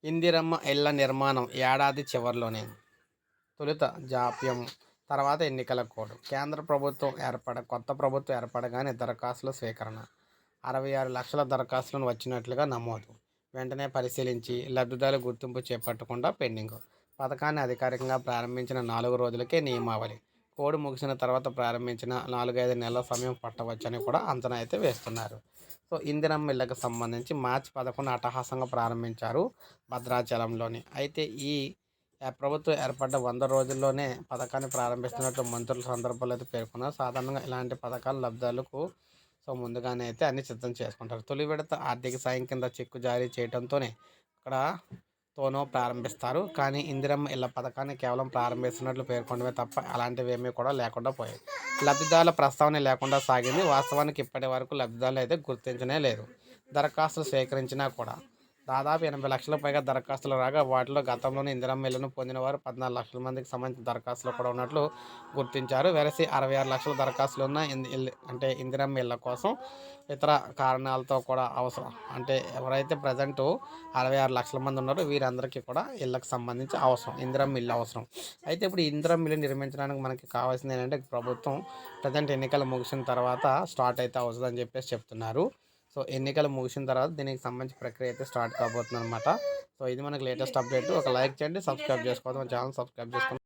ఇందిరమ్మ ఇళ్ల నిర్మాణం ఏడాది చివరిలోనే తొలుత జాప్యం, తర్వాత ఎన్నికల కోడ్. కేంద్ర ప్రభుత్వం కొత్త ప్రభుత్వం ఏర్పడగానే దరఖాస్తుల స్వీకరణ 66 లక్షల దరఖాస్తులను వచ్చినట్లుగా నమోదు. వెంటనే పరిశీలించి లబ్ధిదారుల గుర్తింపు చేపట్టకుండా పెండింగ్. పథకాన్ని అధికారికంగా ప్రారంభించిన 4 రోజులకే నియమావళి. కోడ్ ముగిసిన తర్వాత ప్రారంభించిన 4-5 నెలల సమయం పట్టవచ్చని కూడా అంచనా అయితే వేస్తున్నారు. సో ఇందిరమ్మ ఇళ్లకు సంబంధించి మార్చి 11 అట్టహాసంగా ప్రారంభించారు భద్రాచలంలోని. అయితే ఈ ప్రభుత్వం ఏర్పడ్డ 100 రోజుల్లోనే పథకాన్ని ప్రారంభిస్తున్నట్లు మంత్రుల సందర్భంలో అయితే పేర్కొన్నారు. సాధారణంగా ఇలాంటి పథకాలు లబ్ధిదారులకు ముందుగానే అయితే అన్ని సిద్ధం చేసుకుంటారు. తొలి విడత ఆర్థిక సాయం కింద చెక్కు జారీ చేయడంతోనే ప్రారంభిస్తారు. కానీ ఇందిరమ్మ ఇళ్ల పథకాన్ని కేవలం ప్రారంభిస్తున్నట్లు పేర్కొనడమే తప్ప అలాంటివి ఏమీ కూడా లేకుండా పోయాయి. లబ్ధిదారుల ప్రస్తావన లేకుండా సాగింది. వాస్తవానికి ఇప్పటి వరకు లబ్ధిదారులు అయితే గుర్తించనే లేదు. దరఖాస్తులు స్వీకరించినా కూడా దాదాపు 80 లక్షల పైగా దరఖాస్తులు రాగా వాటిలో గతంలోనే ఇందిరమ్మ ఇళ్లను పొందిన వారు 14 లక్షల మందికి సంబంధించిన దరఖాస్తులు కూడా ఉన్నట్లు గుర్తించారు. వెరసి 66 లక్షల దరఖాస్తులు ఉన్న ఇందిరమ్మ ఇళ్ల కోసం ఇతర కారణాలతో కూడా అవసరం. ఎవరైతే ప్రజెంట్ 66 లక్షల మంది ఉన్నారో వీరందరికీ కూడా ఇళ్ళకి సంబంధించి అవసరం, ఇందిరమ్మ ఇల్లు అవసరం. అయితే ఇప్పుడు ఇందిరమ్మ ఇల్లు నిర్మించడానికి మనకి కావాల్సింది ఏంటంటే ప్రభుత్వం ప్రజెంట్ ఎన్నికలు ముగిసిన తర్వాత స్టార్ట్ అయితే అవుతుందని చెప్పేసి చెప్తున్నారు. సో ఎన్నికలు ముగిసిన తర్వాత దీనికి సంబంధించి ప్రక్రియ అయితే స్టార్ట్ కాబోతుంది అనమాట. సో ఇది మనకి లేటెస్ట్ అప్డేట్. ఒక లైక్ చేయండి, సబ్స్క్రైబ్ చేసుకోవద్దు, మన ఛానల్ సబ్స్క్రైబ్ చేసుకోండి.